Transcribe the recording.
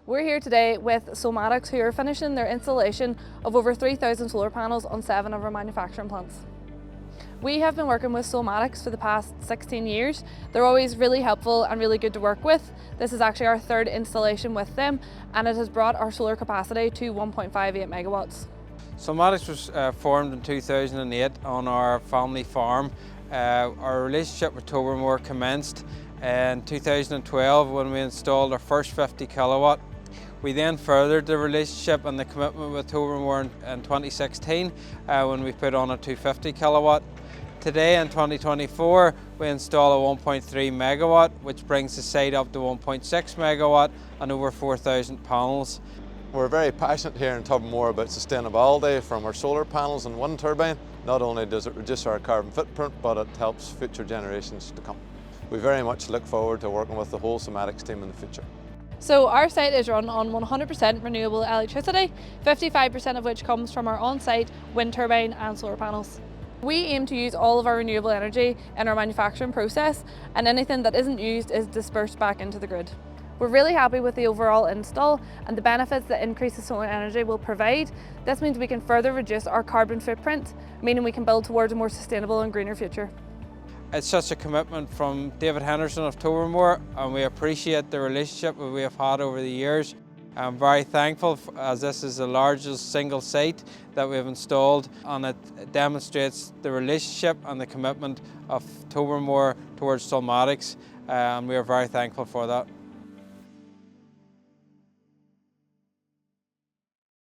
We're here today with Solmatix, who are finishing their installation of over 3,000 solar panels on 7 of our manufacturing plants. We have been working with Solmatix for the past 16 years. They're always really helpful and really good to work with. This is actually our third installation with them, and it has brought our solar capacity to 1.58 megawatts. Solmatix was formed in 2008 on our family farm. Our relationship with Tobermore commenced in 2012 when we installed our first 50 kilowatt. We then furthered the relationship and the commitment with Tobermore in 2016 when we put on a 250 kilowatt. Today in 2024 we install a 1.3 megawatt, which brings the site up to 1.6 megawatt and over 4,000 panels. We're very passionate here in Tobermore about sustainability from our solar panels and wind turbine. Not only does it reduce our carbon footprint, but it helps future generations to come. We very much look forward to working with the whole Solmatix team in the future. So our site is run on 100% renewable electricity, 55% of which comes from our on-site wind turbine and solar panels. We aim to use all of our renewable energy in our manufacturing process, and anything that isn't used is dispersed back into the grid. We're really happy with the overall install and the benefits that increased solar energy will provide. This means we can further reduce our carbon footprint, meaning we can build towards a more sustainable and greener future. It's such a commitment from David Henderson of Tobermore, and we appreciate the relationship that we have had over the years. I'm very thankful as this is the largest single site that we have installed, and it demonstrates the relationship and the commitment of Tobermore towards Solmatix, and we are very thankful for that.